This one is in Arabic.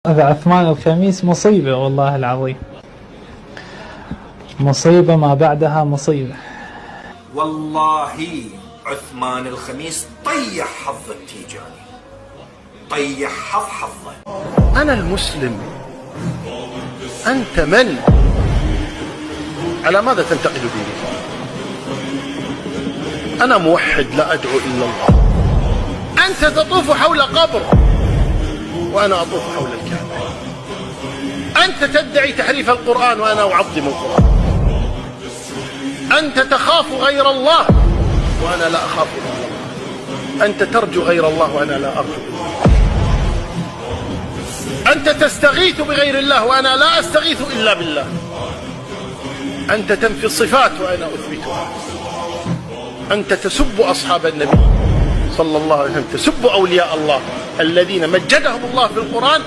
هذا عثمان الخميس مصيبة والله العظيم، مصيبة ما بعدها مصيبة. والله عثمان الخميس طيح حظ التيجاني، طيح حظه. أنا المسلم، أنت من؟ على ماذا تنتقد ديني؟ أنا موحد لا أدعو إلا الله. أنت تطوف حول قبر وأنا أطوف حول الكعبة. أنت تدعي تحريف القرآن وأنا أعظم القرآن. أنت تخاف غير الله وأنا لا أخاف إلا الله. أنت ترجو غير الله وأنا لا أرجو إلا الله. أنت تستغيث بغير الله وأنا لا أستغيث إلا بالله. أنت تنفي الصفات وأنا أثبتها. أنت تسب أصحاب النبي صلى الله عليه وسلم، تسب أولياء الله الذين مجدهم الله في القرآن